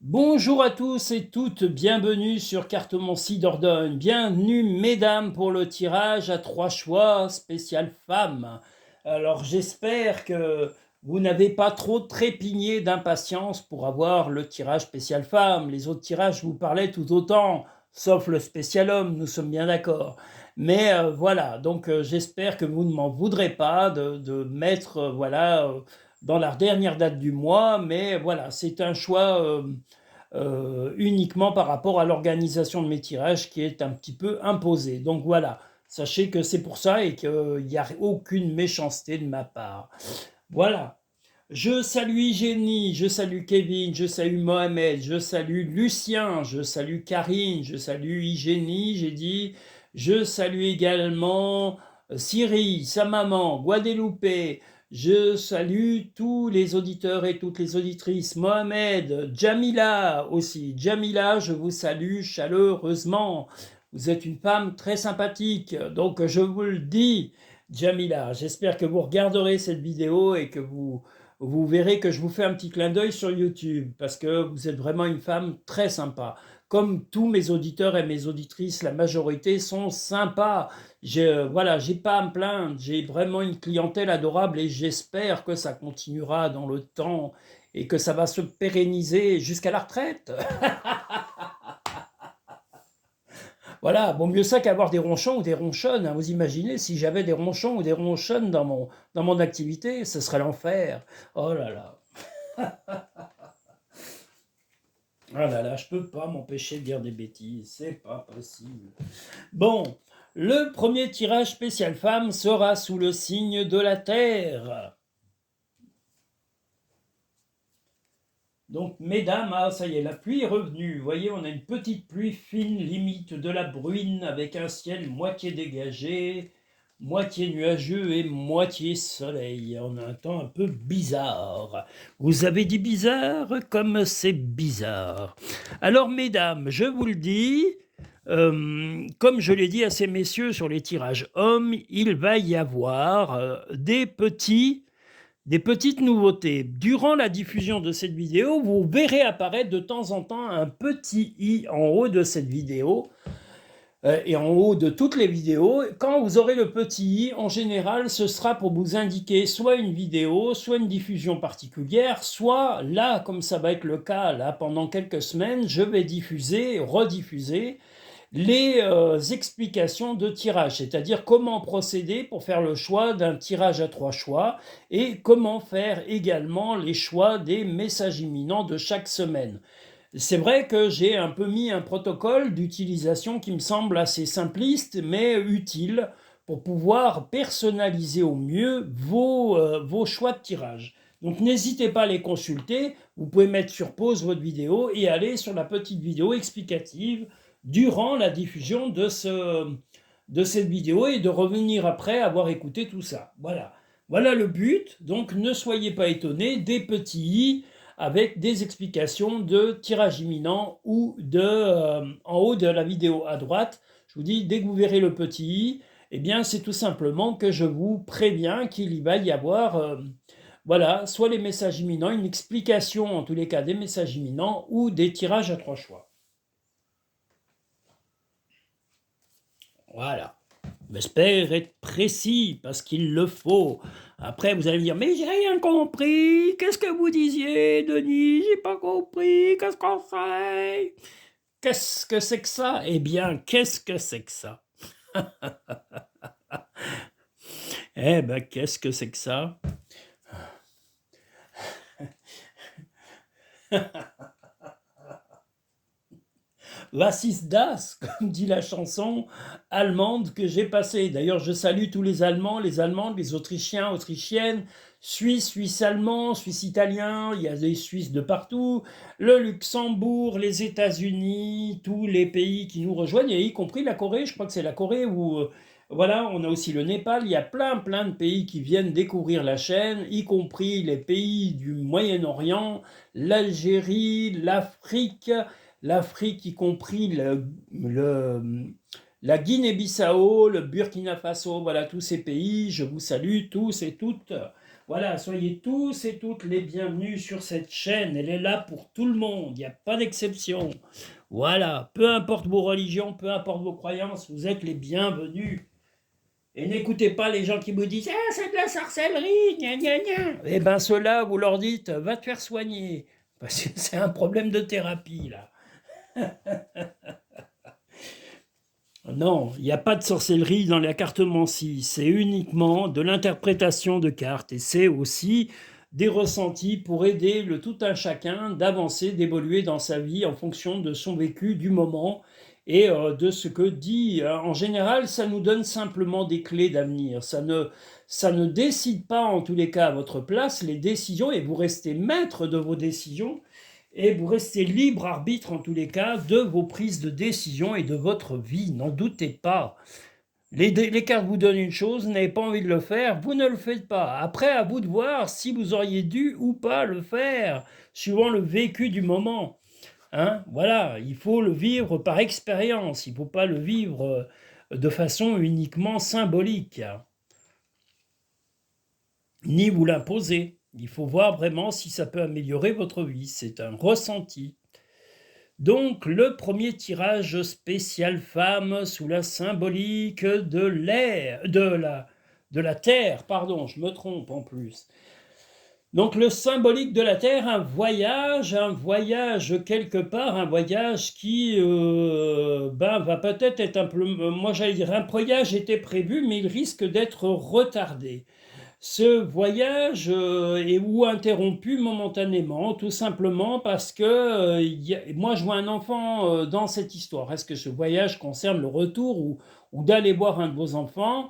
Bonjour à tous et toutes, bienvenue sur Cartomancie Dordogne. Bienvenue mesdames pour le tirage à 3 choix spécial femmes. Alors j'espère que vous n'avez pas trop trépigné d'impatience pour avoir le tirage spécial femme. Les autres tirages vous parlaient tout autant, sauf le spécial homme, nous sommes bien d'accord. Mais voilà, donc j'espère que vous ne m'en voudrez pas de mettre dans la dernière date du mois, mais voilà, c'est un choix uniquement par rapport à l'organisation de mes tirages qui est un petit peu imposée. Donc voilà, sachez que c'est pour ça et qu'il n'y a aucune méchanceté de ma part. Voilà. Je salue Igénie, je salue Kevin, je salue Mohamed, je salue Lucien, je salue Karine, je salue Igénie, j'ai dit. Je salue également Siri, sa maman, Guadeloupe. Je salue tous les auditeurs et toutes les auditrices. Mohamed, Jamila aussi. Jamila, je vous salue chaleureusement. Vous êtes une femme très sympathique, donc je vous le dis, Jamila. J'espère que vous regarderez cette vidéo et que vous verrez que je vous fais un petit clin d'œil sur YouTube, parce que vous êtes vraiment une femme très sympa. Comme tous mes auditeurs et mes auditrices, la majorité sont sympas. Voilà, j'ai pas à me plaindre. J'ai vraiment une clientèle adorable et j'espère que ça continuera dans le temps et que ça va se pérenniser jusqu'à la retraite. Voilà, bon, mieux ça qu'avoir des ronchons ou des ronchonnes, hein. Vous imaginez, si j'avais des ronchons ou des ronchonnes dans mon activité, ce serait l'enfer. Oh là là. Ah là là, je peux pas m'empêcher de dire des bêtises, c'est pas possible. Bon, le premier tirage spécial femme sera sous le signe de la Terre. Donc, mesdames, ah ça y est, la pluie est revenue. Vous voyez, on a une petite pluie fine, limite de la bruine, avec un ciel moitié dégagé, moitié nuageux et moitié soleil. On a un temps un peu bizarre. Vous avez dit bizarre comme c'est bizarre. Alors, mesdames, je vous le dis, comme je l'ai dit à ces messieurs sur les tirages hommes, il va y avoir des petites nouveautés. Durant la diffusion de cette vidéo, vous verrez apparaître de temps en temps un petit i en haut de cette vidéo et en haut de toutes les vidéos. Quand vous aurez le petit i, en général, ce sera pour vous indiquer soit une vidéo, soit une diffusion particulière, soit là, comme ça va être le cas là pendant quelques semaines, je vais rediffuser les explications de tirage, c'est-à-dire comment procéder pour faire le choix d'un tirage à 3 choix et comment faire également les choix des messages imminents de chaque semaine. C'est vrai que j'ai un peu mis un protocole d'utilisation qui me semble assez simpliste mais utile pour pouvoir personnaliser au mieux vos choix de tirage. Donc n'hésitez pas à les consulter, vous pouvez mettre sur pause votre vidéo et aller sur la petite vidéo explicative durant la diffusion de cette vidéo et de revenir après avoir écouté tout ça. Voilà. Voilà le but. Donc ne soyez pas étonnés des petits i avec des explications de tirage imminent ou en haut de la vidéo à droite. Je vous dis, dès que vous verrez le petit i, eh bien c'est tout simplement que je vous préviens qu'il y va y avoir voilà, soit les messages imminents, une explication en tous les cas des messages imminents ou des tirages à 3 choix. Voilà. J'espère être précis parce qu'il le faut. Après, vous allez me dire, mais j'ai rien compris. Qu'est-ce que vous disiez, Denis? J'ai pas compris. Qu'est-ce qu'on fait? Qu'est-ce que c'est que ça? Eh bien, qu'est-ce que c'est que ça? Eh ben, qu'est-ce que c'est que ça? Was ist das, comme dit la chanson allemande que j'ai passée. D'ailleurs, je salue tous les Allemands, les Allemandes, les Autrichiens, Autrichiennes, Suisses, Suisses-Allemands, Suisses-Italiens, il y a des Suisses de partout, le Luxembourg, les États-Unis, tous les pays qui nous rejoignent, et y compris la Corée. Je crois que c'est la Corée où, voilà, on a aussi le Népal. Il y a plein de pays qui viennent découvrir la chaîne, y compris les pays du Moyen-Orient, l'Algérie, l'Afrique, y compris la Guinée-Bissau, le Burkina Faso, voilà tous ces pays, je vous salue tous et toutes. Voilà, soyez tous et toutes les bienvenus sur cette chaîne. Elle est là pour tout le monde, il n'y a pas d'exception. Voilà, peu importe vos religions, peu importe vos croyances, vous êtes les bienvenus. Et n'écoutez pas les gens qui vous disent « Ah, c'est de la sorcellerie, gna gna gna !» Eh bien, ceux-là, vous leur dites « Va te faire soigner !» Parce que c'est un problème de thérapie, là. Non, il n'y a pas de sorcellerie dans la cartomancie, c'est uniquement de l'interprétation de cartes et c'est aussi des ressentis pour aider le tout un chacun d'avancer, d'évoluer dans sa vie en fonction de son vécu du moment et de ce que dit. En général, ça nous donne simplement des clés d'avenir. Ça ne décide pas en tous les cas à votre place les décisions et vous restez maître de vos décisions et vous restez libre arbitre en tous les cas de vos prises de décision et de votre vie, n'en doutez pas. Les cartes vous donnent une chose, vous n'avez pas envie de le faire, vous ne le faites pas. Après, à vous de voir si vous auriez dû ou pas le faire, suivant le vécu du moment. Hein, voilà, il faut le vivre par expérience, il ne faut pas le vivre de façon uniquement symbolique, ni vous l'imposer. Il faut voir vraiment si ça peut améliorer votre vie, c'est un ressenti. Donc, le premier tirage spécial femme sous la symbolique de l'air, de la terre, pardon, je me trompe en plus. Donc, le symbolique de la terre, un voyage quelque part, un voyage qui va peut-être être un peu, moi j'allais dire, un voyage était prévu, mais il risque d'être retardé. Ce voyage est ou interrompu momentanément, tout simplement parce que moi je vois un enfant dans cette histoire. Est-ce que ce voyage concerne le retour ou d'aller voir un de vos enfants?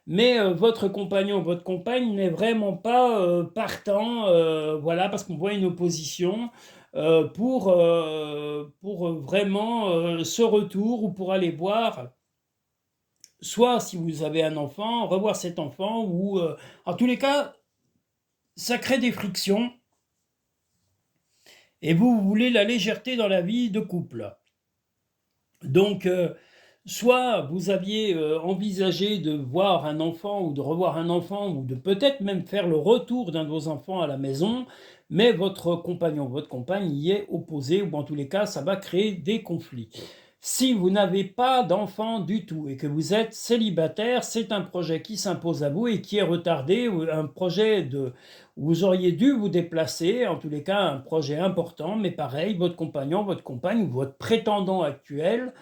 Mais votre compagnon, votre compagne n'est vraiment pas partant, voilà, parce qu'on voit une opposition pour vraiment ce retour ou pour aller voir soit si vous avez un enfant, revoir cet enfant, ou en tous les cas, ça crée des frictions, et vous voulez la légèreté dans la vie de couple. Donc, soit vous aviez envisagé de voir un enfant, ou de revoir un enfant, ou de peut-être même faire le retour d'un de vos enfants à la maison, mais votre compagnon, votre compagne y est opposé, ou en tous les cas, ça va créer des conflits. Si vous n'avez pas d'enfant du tout et que vous êtes célibataire, c'est un projet qui s'impose à vous et qui est retardé, un projet où vous auriez dû vous déplacer, en tous les cas un projet important, mais pareil, votre compagnon, votre compagne ou votre prétendant actuel,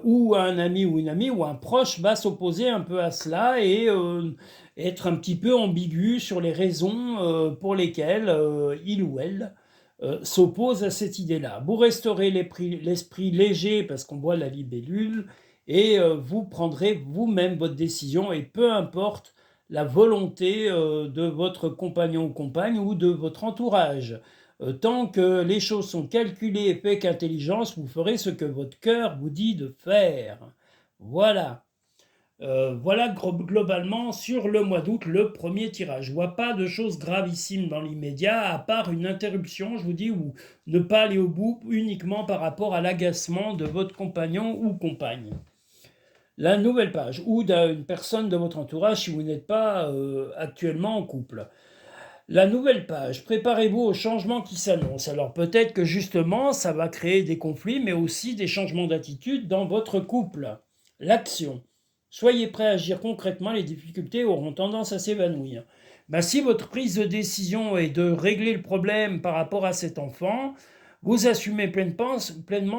ou un ami ou une amie ou un proche va s'opposer un peu à cela et être un petit peu ambigu sur les raisons pour lesquelles il ou elle s'oppose à cette idée-là. Vous resterez l'esprit léger parce qu'on voit la libellule et vous prendrez vous-même votre décision et peu importe la volonté de votre compagnon ou compagne ou de votre entourage. Tant que les choses sont calculées et faites avec intelligence, vous ferez ce que votre cœur vous dit de faire. Voilà. Voilà globalement sur le mois d'août le premier tirage. Je ne vois pas de choses gravissimes dans l'immédiat, à part une interruption, je vous dis, ou ne pas aller au bout uniquement par rapport à l'agacement de votre compagnon ou compagne. La nouvelle page, ou d'une personne de votre entourage si vous n'êtes pas actuellement en couple. La nouvelle page, préparez-vous aux changements qui s'annoncent. Alors peut-être que justement, ça va créer des conflits, mais aussi des changements d'attitude dans votre couple. L'action. Soyez prêts à agir concrètement, les difficultés auront tendance à s'évanouir. Si votre prise de décision est de régler le problème par rapport à cet enfant, vous assumez pleinement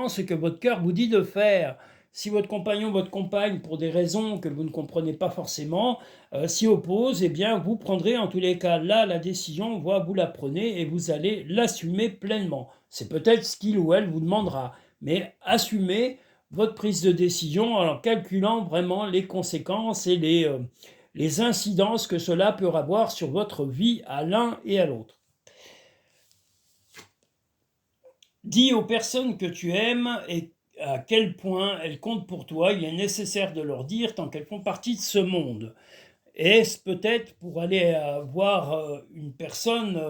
ce que votre cœur vous dit de faire. Si votre compagnon, votre compagne, pour des raisons que vous ne comprenez pas forcément, s'y oppose, eh bien vous prendrez en tous les cas là la décision, vous la prenez et vous allez l'assumer pleinement. C'est peut-être ce qu'il ou elle vous demandera, mais assumez votre prise de décision en calculant vraiment les conséquences et les incidences que cela peut avoir sur votre vie à l'un et à l'autre. Dis aux personnes que tu aimes et à quel point elles comptent pour toi, il est nécessaire de leur dire tant qu'elles font partie de ce monde. Est-ce peut-être pour aller voir une personne,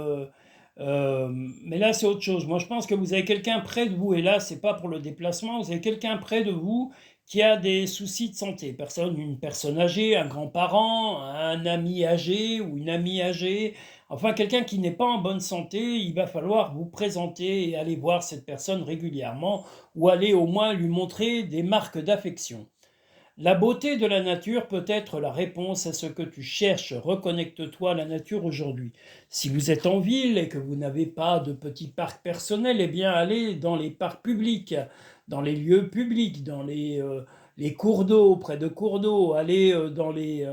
mais là c'est autre chose. Moi je pense que vous avez quelqu'un près de vous, et là c'est pas pour le déplacement, vous avez quelqu'un près de vous qui a des soucis de santé. Une personne âgée, un grand-parent, un ami âgé ou une amie âgée, Enfin, quelqu'un qui n'est pas en bonne santé, il va falloir vous présenter et aller voir cette personne régulièrement ou aller au moins lui montrer des marques d'affection. La beauté de la nature peut être la réponse à ce que tu cherches. Reconnecte-toi à la nature aujourd'hui. Si vous êtes en ville et que vous n'avez pas de petit parc personnel, eh bien allez dans les parcs publics, dans les lieux publics, dans les cours d'eau, près de cours d'eau, allez dans les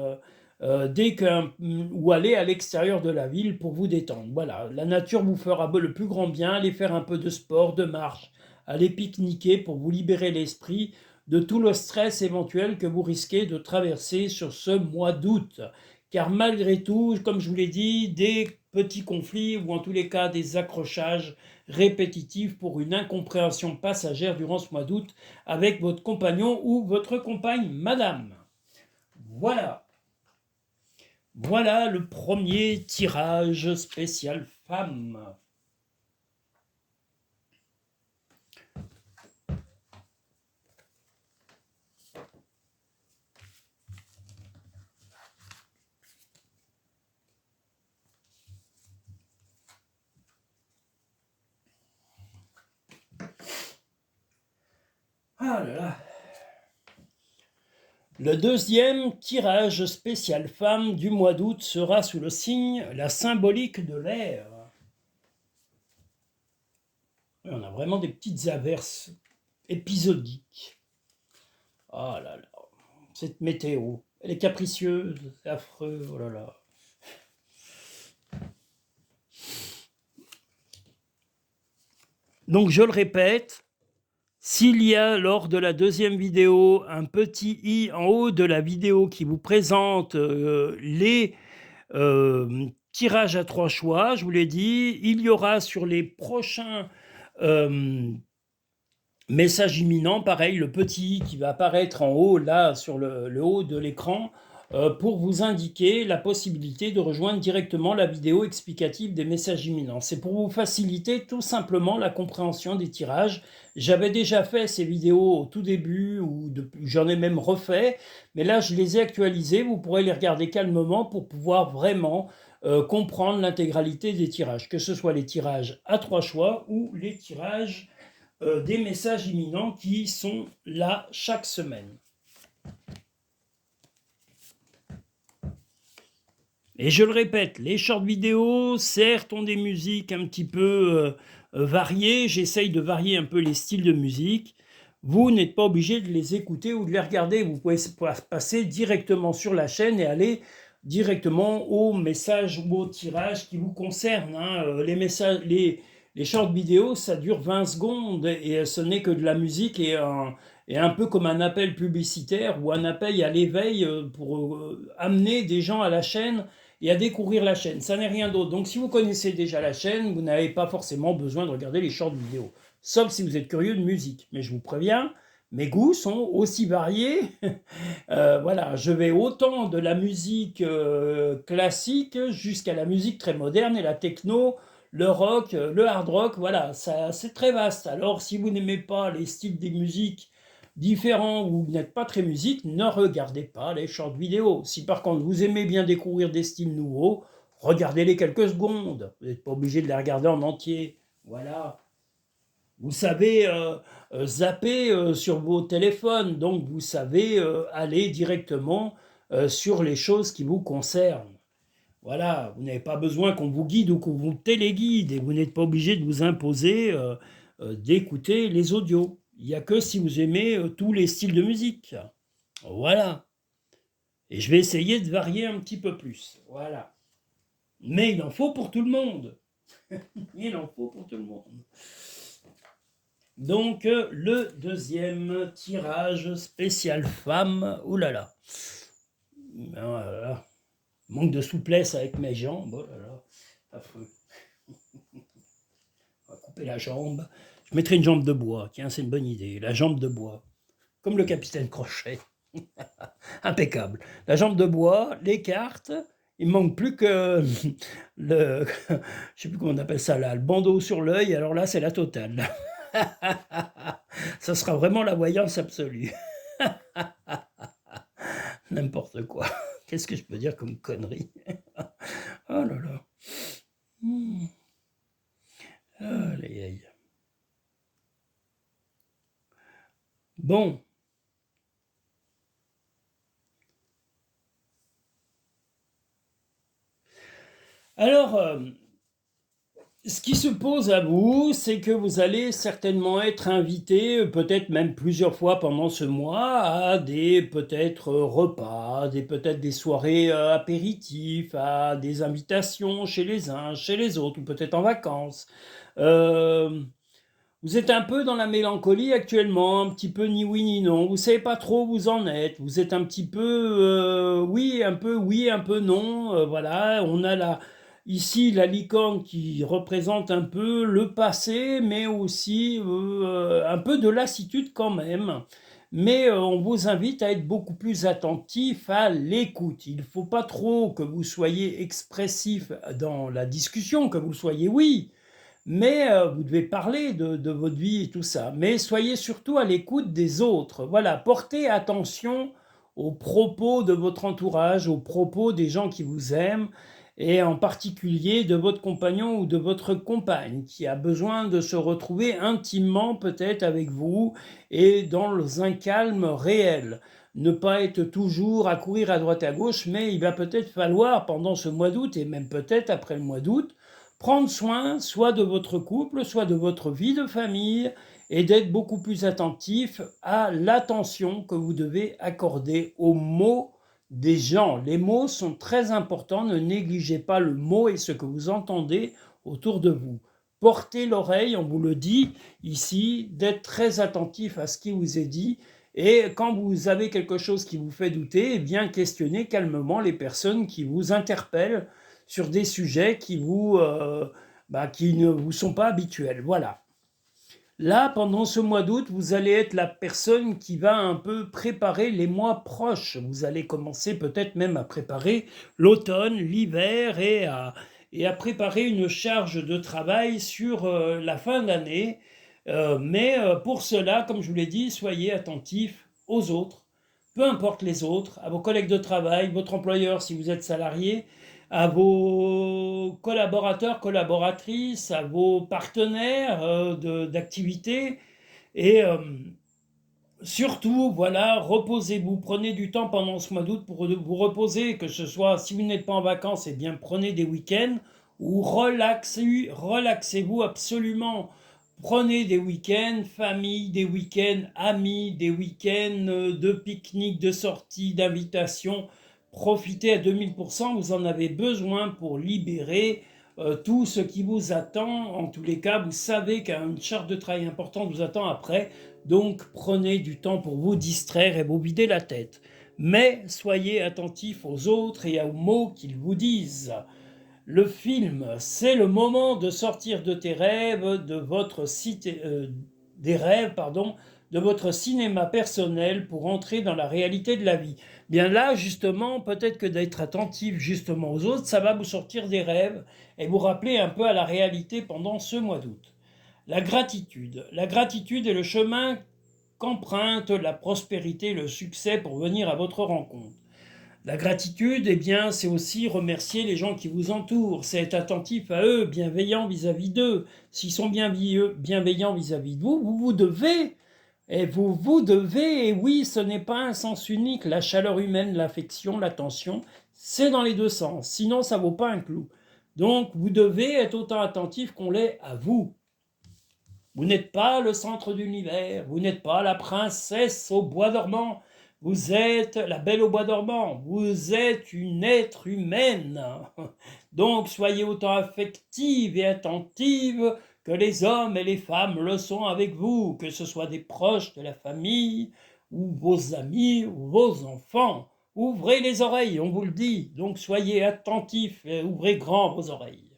ou aller à l'extérieur de la ville pour vous détendre. Voilà, la nature vous fera le plus grand bien. Allez faire un peu de sport, de marche, allez pique-niquer pour vous libérer l'esprit de tout le stress éventuel que vous risquez de traverser sur ce mois d'août. Car malgré tout, comme je vous l'ai dit, des petits conflits ou en tous les cas des accrochages répétitifs pour une incompréhension passagère durant ce mois d'août avec votre compagnon ou votre compagne, madame. Voilà. Voilà le premier tirage spécial femme. Ah là là. Le deuxième tirage spécial femme du mois d'août sera sous le signe la symbolique de l'air. On a vraiment des petites averses épisodiques. Ah là là, cette météo, elle est capricieuse, c'est affreux, oh là là. Donc je le répète, s'il y a lors de la deuxième vidéo un petit i en haut de la vidéo qui vous présente les tirages à 3 choix, je vous l'ai dit, il y aura sur les prochains messages imminents, pareil, le petit i qui va apparaître en haut, là, sur le haut de l'écran, pour vous indiquer la possibilité de rejoindre directement la vidéo explicative des messages imminents. C'est pour vous faciliter tout simplement la compréhension des tirages. J'avais déjà fait ces vidéos au tout début, ou j'en ai même refait, mais là je les ai actualisées, vous pourrez les regarder calmement pour pouvoir vraiment comprendre l'intégralité des tirages, que ce soit les tirages à 3 choix ou les tirages des messages imminents qui sont là chaque semaine. Et je le répète, les short vidéos, certes, ont des musiques un petit peu variées. J'essaye de varier un peu les styles de musique. Vous n'êtes pas obligé de les écouter ou de les regarder. Vous pouvez passer directement sur la chaîne et aller directement aux messages ou aux tirages qui vous concernent. Les short vidéos, ça dure 20 secondes et ce n'est que de la musique et un peu comme un appel publicitaire ou un appel à l'éveil pour amener des gens à la chaîne et à découvrir la chaîne. Ça n'est rien d'autre. Donc si vous connaissez déjà la chaîne, vous n'avez pas forcément besoin de regarder les short vidéos. Sauf si vous êtes curieux de musique. Mais je vous préviens, mes goûts sont aussi variés. Voilà, je vais autant de la musique classique jusqu'à la musique très moderne et la techno, le rock, le hard rock, voilà, c'est très vaste. Alors si vous n'aimez pas les styles des musiques différents ou vous n'êtes pas très musique, ne regardez pas les short vidéos. Si par contre vous aimez bien découvrir des styles nouveaux, regardez-les quelques secondes. Vous n'êtes pas obligé de les regarder en entier. Voilà. Vous savez zapper sur vos téléphones, donc vous savez aller directement sur les choses qui vous concernent. Voilà, vous n'avez pas besoin qu'on vous guide ou qu'on vous téléguide, et vous n'êtes pas obligé de vous imposer d'écouter les audios. Il n'y a que si vous aimez tous les styles de musique. Voilà. Et je vais essayer de varier un petit peu plus. Voilà. Mais il en faut pour tout le monde. Il en faut pour tout le monde. Donc, le deuxième tirage spécial femme. Ouh là là. Oh là là. Manque de souplesse avec mes jambes. Oh là là. Affreux. On va couper la jambe. Je mettrai une jambe de bois. Tiens, c'est une bonne idée. La jambe de bois. Comme le capitaine Crochet. Impeccable. La jambe de bois, les cartes. Il ne manque plus que le... Je ne sais plus comment on appelle ça là. Le bandeau sur l'œil. Alors là, c'est la totale. Ça sera vraiment la voyance absolue. N'importe quoi. Qu'est-ce que je peux dire comme connerie? Oh là là. Aïe, aïe. Bon. Alors, ce qui se pose à vous, c'est que vous allez certainement être invité, peut-être même plusieurs fois pendant ce mois, à des peut-être repas, peut-être des soirées apéritifs, à des invitations chez les uns, chez les autres, ou peut-être en vacances. Vous êtes un peu dans la mélancolie actuellement, un petit peu ni oui ni non. Vous savez pas trop où vous en êtes. Vous êtes un petit peu oui, un peu non. Voilà, on a ici la licorne qui représente un peu le passé, mais aussi un peu de lassitude quand même. Mais on vous invite à être beaucoup plus attentif à l'écoute. Il ne faut pas trop que vous soyez expressif dans la discussion, que vous soyez oui, mais vous devez parler de votre vie et tout ça. Mais soyez surtout à l'écoute des autres. Voilà, portez attention aux propos de votre entourage, aux propos des gens qui vous aiment, et en particulier de votre compagnon ou de votre compagne, qui a besoin de se retrouver intimement peut-être avec vous et dans un calme réel. Ne pas être toujours à courir à droite à gauche, mais il va peut-être falloir pendant ce mois d'août, et même peut-être après le mois d'août, prendre soin soit de votre couple, soit de votre vie de famille, et d'être beaucoup plus attentif à l'attention que vous devez accorder aux mots des gens. Les mots sont très importants, ne négligez pas le mot et ce que vous entendez autour de vous. Portez l'oreille, on vous le dit ici, d'être très attentif à ce qui vous est dit, et quand vous avez quelque chose qui vous fait douter, eh bien questionnez calmement les personnes qui vous interpellent sur des sujets qui qui ne vous sont pas habituels. Voilà. Là, pendant ce mois d'août, vous allez être la personne qui va un peu préparer les mois proches. Vous allez commencer peut-être même à préparer l'automne, l'hiver et à préparer une charge de travail sur la fin d'année. Mais pour cela, comme je vous l'ai dit, soyez attentifs aux autres, peu importe les autres, à vos collègues de travail, votre employeur si vous êtes salarié, à vos collaborateurs, collaboratrices, à vos partenaires d'activité. Et surtout, voilà, reposez-vous, prenez du temps pendant ce mois d'août pour vous reposer, que ce soit, si vous n'êtes pas en vacances, eh bien prenez des week-ends ou relaxez-vous absolument. Prenez des week-ends famille, des week-ends amis, des week-ends de pique-nique, de sortie, d'invitation. Profitez à 2000%, vous en avez besoin pour libérer tout ce qui vous attend. En tous les cas, vous savez qu'une charge de travail importante vous attend après. Donc prenez du temps pour vous distraire et vous vider la tête. Mais soyez attentifs aux autres et aux mots qu'ils vous disent. Le film, c'est le moment de sortir de tes rêves, des rêves, pardon, de votre cinéma personnel pour entrer dans la réalité de la vie. Bien là, justement, peut-être que d'être attentif justement aux autres, ça va vous sortir des rêves et vous rappeler un peu à la réalité pendant ce mois d'août. La gratitude. La gratitude est le chemin qu'emprunte la prospérité et le succès pour venir à votre rencontre. La gratitude, eh bien, c'est aussi remercier les gens qui vous entourent, c'est être attentif à eux, bienveillant vis-à-vis d'eux. S'ils sont bienveillants vis-à-vis de vous, vous devez. Et vous devez, et oui, ce n'est pas un sens unique. La chaleur humaine, l'affection, l'attention, c'est dans les deux sens. Sinon, ça vaut pas un clou. Donc, vous devez être autant attentif qu'on l'est à vous. Vous n'êtes pas le centre de l'univers, vous n'êtes pas la princesse au bois dormant, vous êtes la belle au bois dormant, vous êtes une être humaine. Donc soyez autant affective et attentive que les hommes et les femmes le sont avec vous, que ce soit des proches de la famille, ou vos amis, ou vos enfants. Ouvrez les oreilles, on vous le dit, donc soyez attentifs et ouvrez grand vos oreilles.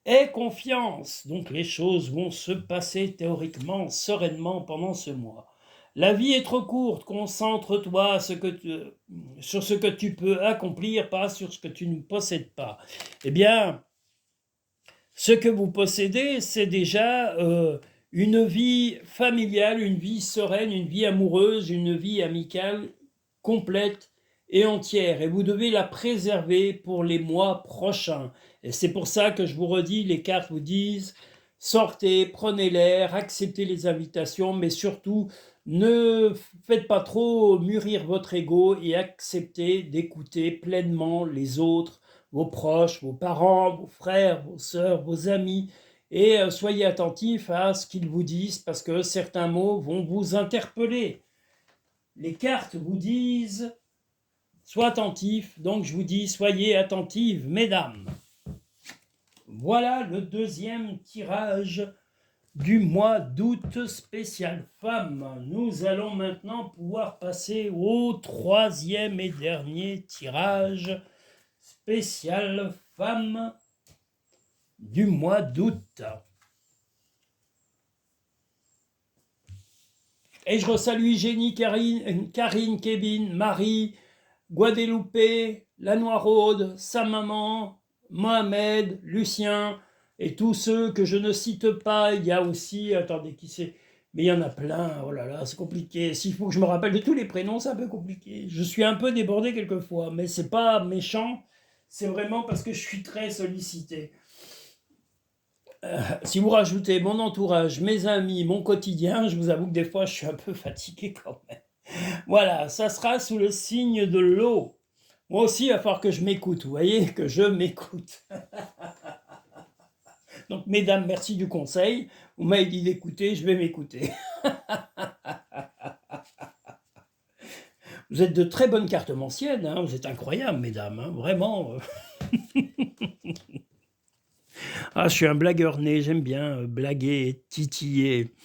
Aie confiance, donc les choses vont se passer théoriquement sereinement pendant ce mois. La vie est trop courte, concentre-toi sur ce que tu peux accomplir, pas sur ce que tu ne possèdes pas. Eh bien, ce que vous possédez, c'est déjà une vie familiale, une vie sereine, une vie amoureuse, une vie amicale complète et entière et vous devez la préserver pour les mois prochains. Et c'est pour ça que je vous redis, les cartes vous disent sortez, prenez l'air, acceptez les invitations, mais surtout ne faites pas trop mûrir votre ego et acceptez d'écouter pleinement les autres, vos proches, vos parents, vos frères, vos sœurs, vos amis, et soyez attentifs à ce qu'ils vous disent parce que certains mots vont vous interpeller. Les cartes vous disent sois attentif, donc je vous dis soyez attentives, mesdames. Voilà le deuxième tirage du mois d'août spécial femme. Nous allons maintenant pouvoir passer au troisième et dernier tirage spécial femme du mois d'août. Et je resalue Jenny, Karine, Kevin, Marie, Guadeloupe, la Noiraude, sa maman, Mohamed, Lucien, et tous ceux que je ne cite pas. Il y a aussi, attendez, qui c'est? Mais il y en a plein, oh là là, c'est compliqué. S'il faut que je me rappelle de tous les prénoms, c'est un peu compliqué. Je suis un peu débordé quelquefois, mais c'est pas méchant, c'est vraiment parce que je suis très sollicité. Si vous rajoutez mon entourage, mes amis, mon quotidien, je vous avoue que des fois je suis un peu fatigué quand même. Voilà, ça sera sous le signe de l'eau. Moi aussi, il va falloir que je m'écoute, vous voyez, que je m'écoute. Donc, mesdames, merci du conseil. Vous m'avez dit d'écouter, je vais m'écouter. Vous êtes de très bonnes cartomanciennes, hein, vous êtes incroyables, mesdames, hein, vraiment. Ah, je suis un blagueur né, j'aime bien blaguer, titiller.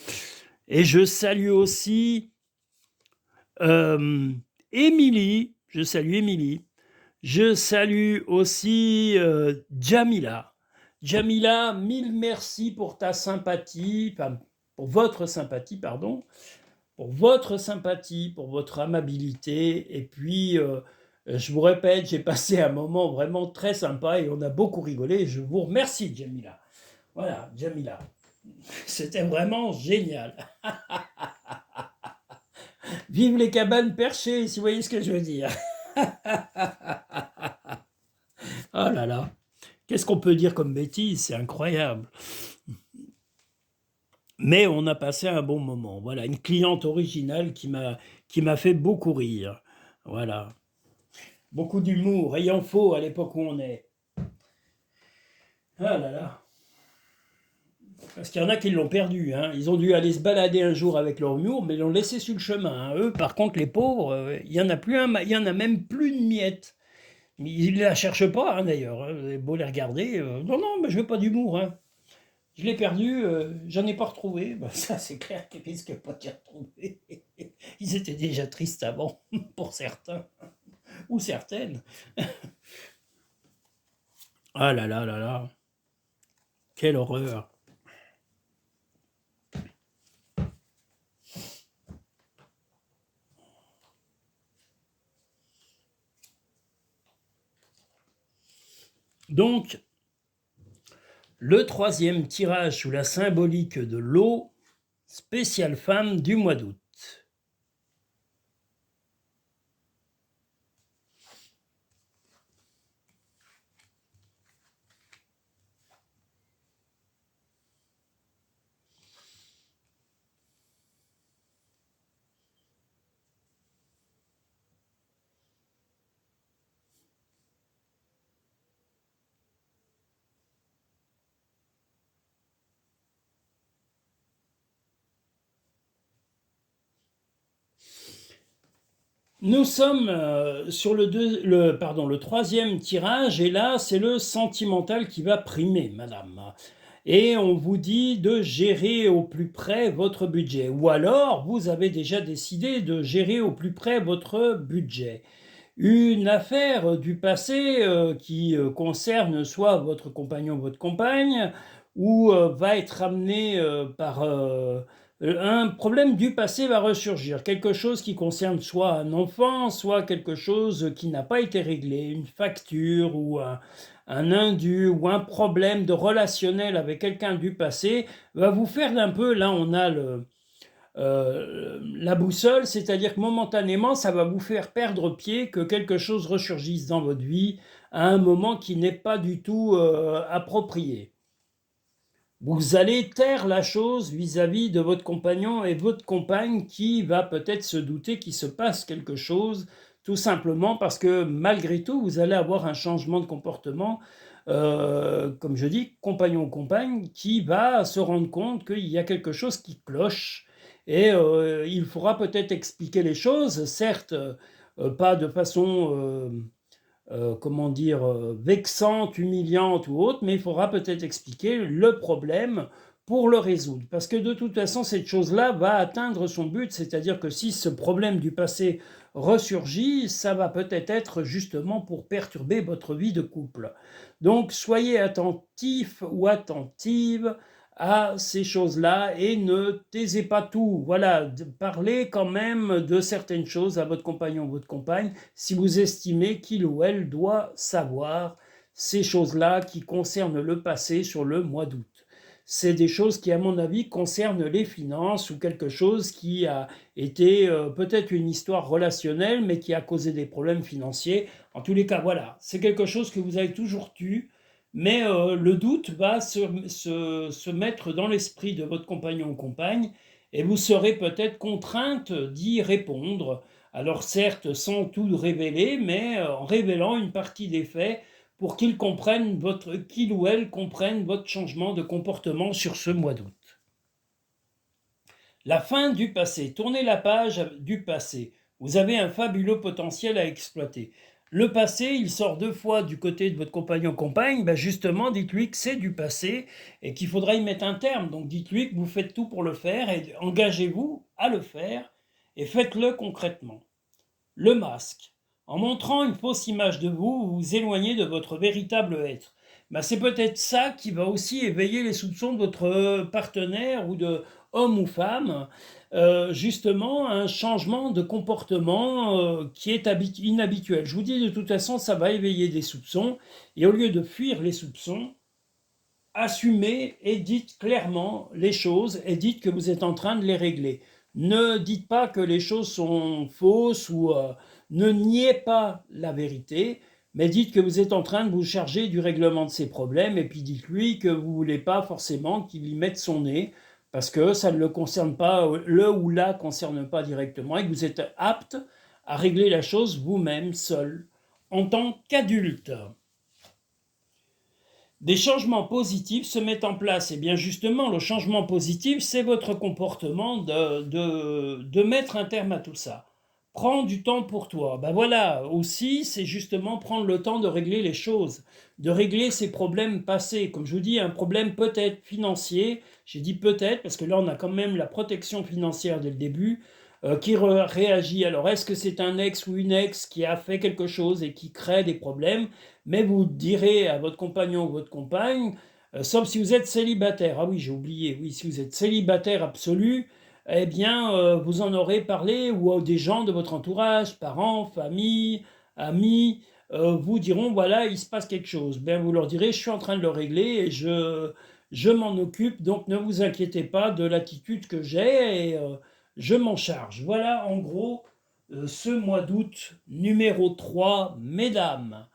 Et je salue aussi Émilie, je salue Émilie. Je salue aussi Jamila. Jamila, mille merci pour ta sympathie, enfin, pour votre sympathie, pardon, pour votre sympathie, pour votre amabilité. Et puis, je vous répète, j'ai passé un moment vraiment très sympa et on a beaucoup rigolé. Je vous remercie, Jamila. Voilà, Jamila. C'était vraiment génial. Vive les cabanes perchées, si vous voyez ce que je veux dire. Oh là là. Qu'est-ce qu'on peut dire comme bêtise? C'est incroyable. Mais on a passé un bon moment. Voilà, une cliente originale qui m'a fait beaucoup rire. Voilà. Beaucoup d'humour, ayant faux à l'époque où on est. Ah là là. Parce qu'il y en a qui l'ont perdu. Hein. Ils ont dû aller se balader un jour avec leur humour, mais ils l'ont laissé sur le chemin. Hein. Eux, par contre, les pauvres, il y en a même plus une miette. Ils ne la cherchent pas, hein, d'ailleurs. Hein. Vous avez beau les regarder. Non, non, mais je veux pas d'humour. Hein. Je l'ai perdu, j'en ai pas retrouvé. Ben, ça, c'est clair qu'ils risquent pas d'y retrouver. Ils étaient déjà tristes avant, pour certains. Ou certaines. Ah là là là là. Quelle horreur. Donc, le troisième tirage sous la symbolique de l'eau, spéciale femme du mois d'août. Nous sommes sur le troisième tirage, et là, c'est le sentimental qui va primer, madame. Et on vous dit de gérer au plus près votre budget. Ou alors, vous avez déjà décidé de gérer au plus près votre budget. Une affaire du passé qui concerne soit votre compagnon ou votre compagne, ou va être amenée par... un problème du passé va ressurgir, quelque chose qui concerne soit un enfant, soit quelque chose qui n'a pas été réglé, une facture ou un indu ou un problème de relationnel avec quelqu'un du passé va vous faire un peu, là on a la boussole, c'est-à-dire que momentanément, ça va vous faire perdre pied que quelque chose ressurgisse dans votre vie à un moment qui n'est pas du tout approprié. Vous allez taire la chose vis-à-vis de votre compagnon et votre compagne qui va peut-être se douter qu'il se passe quelque chose, tout simplement parce que malgré tout, vous allez avoir un changement de comportement, comme je dis, compagnon ou compagne, qui va se rendre compte qu'il y a quelque chose qui cloche. Et il faudra peut-être expliquer les choses, certes, pas de façon comment dire, vexante, humiliante ou autre, mais il faudra peut-être expliquer le problème pour le résoudre. Parce que de toute façon, cette chose-là va atteindre son but, c'est-à-dire que si ce problème du passé ressurgit, ça va peut-être être justement pour perturber votre vie de couple. Donc soyez attentif ou attentive à ces choses-là et ne taisez pas tout. Voilà, parlez quand même de certaines choses à votre compagnon ou votre compagne si vous estimez qu'il ou elle doit savoir ces choses-là qui concernent le passé sur le mois d'août. C'est des choses qui, à mon avis, concernent les finances ou quelque chose qui a été peut-être une histoire relationnelle, mais qui a causé des problèmes financiers. En tous les cas, voilà, c'est quelque chose que vous avez toujours eu, mais le doute va se mettre dans l'esprit de votre compagnon ou compagne, et vous serez peut-être contrainte d'y répondre. Alors certes, sans tout révéler, mais en révélant une partie des faits pour qu'ils ou elles comprennent votre changement de comportement sur ce mois d'août. La fin du passé. Tournez la page du passé. Vous avez un fabuleux potentiel à exploiter. Le passé, il sort 2 fois du côté de votre compagnon-compagne, ben justement, dites-lui que c'est du passé et qu'il faudra y mettre un terme. Donc dites-lui que vous faites tout pour le faire et engagez-vous à le faire et faites-le concrètement. Le masque. En montrant une fausse image de vous, vous vous éloignez de votre véritable être. Ben, c'est peut-être ça qui va aussi éveiller les soupçons de votre partenaire ou de homme ou femme, justement un changement de comportement qui est inhabituel. Je vous dis de toute façon, ça va éveiller des soupçons, et au lieu de fuir les soupçons, assumez et dites clairement les choses et dites que vous êtes en train de les régler. Ne dites pas que les choses sont fausses ou ne niez pas la vérité, mais dites que vous êtes en train de vous charger du règlement de ces problèmes et puis dites-lui que vous ne voulez pas forcément qu'il y mette son nez parce que ça ne le concerne pas, le ou la concerne pas directement et que vous êtes apte à régler la chose vous-même seul en tant qu'adulte. Des changements positifs se mettent en place. Et bien justement, le changement positif, c'est votre comportement de mettre un terme à tout ça. Prends du temps pour toi. Ben voilà, aussi, c'est justement prendre le temps de régler les choses, de régler ces problèmes passés. Comme je vous dis, un problème peut-être financier, j'ai dit peut-être, parce que là, on a quand même la protection financière dès le début, qui réagit. Alors, est-ce que c'est un ex ou une ex qui a fait quelque chose et qui crée des problèmes? Mais vous direz à votre compagnon ou votre compagne, sauf si vous êtes célibataire. Ah oui, j'ai oublié, oui, si vous êtes célibataire absolu, eh bien, vous en aurez parlé ou à des gens de votre entourage, parents, famille, amis, vous diront, voilà, il se passe quelque chose. Ben, vous leur direz, je suis en train de le régler et je m'en occupe, donc ne vous inquiétez pas de l'attitude que j'ai et je m'en charge. Voilà, en gros, ce mois d'août numéro 3, mesdames.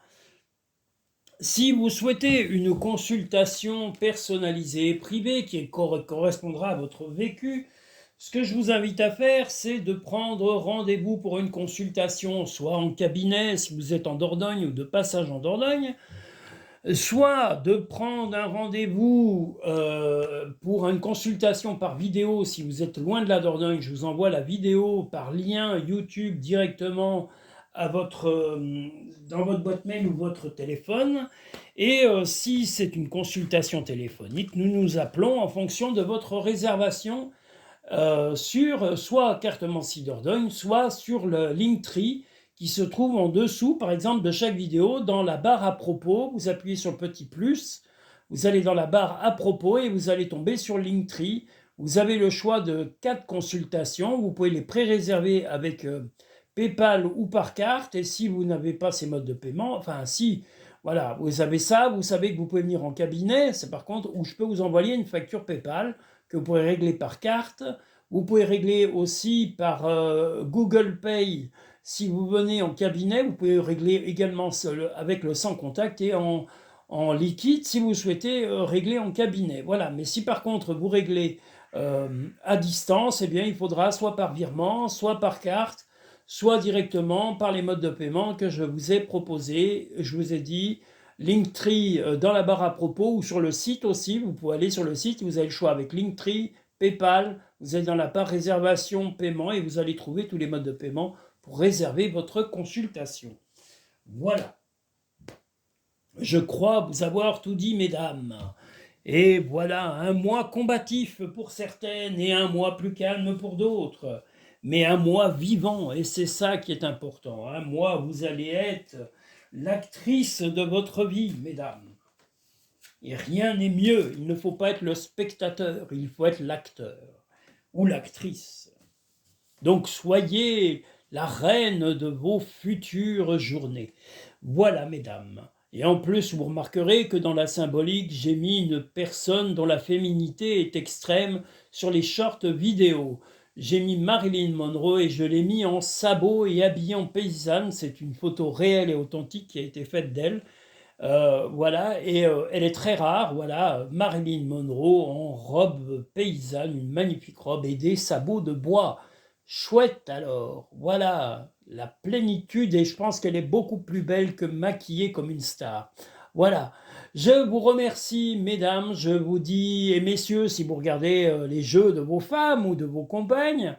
Si vous souhaitez une consultation personnalisée, privée, qui correspondra à votre vécu, ce que je vous invite à faire, c'est de prendre rendez-vous pour une consultation, soit en cabinet si vous êtes en Dordogne ou de passage en Dordogne, soit de prendre un rendez-vous pour une consultation par vidéo si vous êtes loin de la Dordogne. Je vous envoie la vidéo par lien YouTube directement à dans votre boîte mail ou votre téléphone. Et si c'est une consultation téléphonique, nous nous appelons en fonction de votre réservation sur soit Cartomancie Dordogne, soit sur le Linktree qui se trouve en dessous, par exemple, de chaque vidéo, dans la barre à propos. Vous appuyez sur le petit plus, vous allez dans la barre à propos et vous allez tomber sur Linktree. Vous avez le choix de 4 consultations. Vous pouvez les pré-réserver avec PayPal ou par carte. Et si vous n'avez pas ces modes de paiement, enfin si, voilà, vous avez ça, vous savez que vous pouvez venir en cabinet. C'est par contre où je peux vous envoyer une facture PayPal que vous pourrez régler par carte Vous pouvez régler aussi par Google Pay. Si vous venez en cabinet, vous pouvez régler également avec le sans contact et en liquide si vous souhaitez régler en cabinet. Voilà. Mais si par contre vous réglez à distance, eh bien il faudra soit par virement, soit par carte, soit directement par les modes de paiement que je vous ai proposés. Je vous ai dit Linktree dans la barre à propos ou sur le site aussi. Vous pouvez aller sur le site, vous avez le choix avec Linktree, PayPal, vous êtes dans la barre réservation paiement et vous allez trouver tous les modes de paiement pour réserver votre consultation. Voilà. Je crois vous avoir tout dit, mesdames. Et voilà, un mois combatif pour certaines et un mois plus calme pour d'autres. Mais un mois vivant, et c'est ça qui est important. Un mois, vous allez être l'actrice de votre vie, mesdames. Et rien n'est mieux. Il ne faut pas être le spectateur, il faut être l'acteur ou l'actrice. Donc soyez la reine de vos futures journées. Voilà, mesdames. Et en plus, vous remarquerez que dans la symbolique, j'ai mis une personne dont la féminité est extrême sur les shorts vidéo. J'ai mis Marilyn Monroe et je l'ai mis en sabot et habillée en paysanne. C'est une photo réelle et authentique qui a été faite d'elle. Voilà, et elle est très rare, voilà, Marilyn Monroe en robe paysanne, une magnifique robe et des sabots de bois. Chouette alors, voilà, la plénitude, et je pense qu'elle est beaucoup plus belle que maquillée comme une star. Voilà, je vous remercie mesdames, je vous dis, et messieurs, si vous regardez les jeux de vos femmes ou de vos compagnes,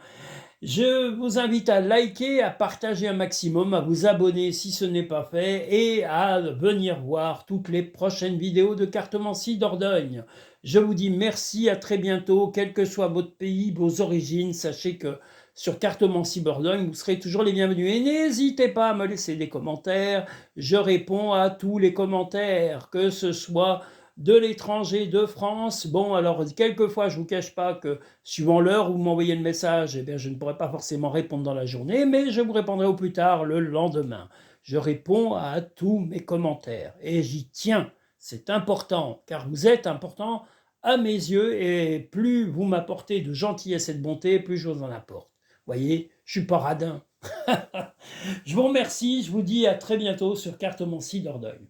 je vous invite à liker, à partager un maximum, à vous abonner si ce n'est pas fait et à venir voir toutes les prochaines vidéos de Cartomancie Dordogne. Je vous dis merci, à très bientôt, quel que soit votre pays, vos origines, sachez que sur Cartomancie Dordogne, vous serez toujours les bienvenus. Et n'hésitez pas à me laisser des commentaires, je réponds à tous les commentaires, que ce soit de l'étranger, de France. Bon, alors, quelquefois, je ne vous cache pas que, suivant l'heure où vous m'envoyez le message, eh bien, je ne pourrai pas forcément répondre dans la journée, mais je vous répondrai au plus tard le lendemain. Je réponds à tous mes commentaires et j'y tiens. C'est important, car vous êtes important à mes yeux et plus vous m'apportez de gentillesse et de bonté, plus je vous en apporte. Vous voyez, je ne suis pas radin. Je vous remercie, je vous dis à très bientôt sur Cartomancie Dordogne.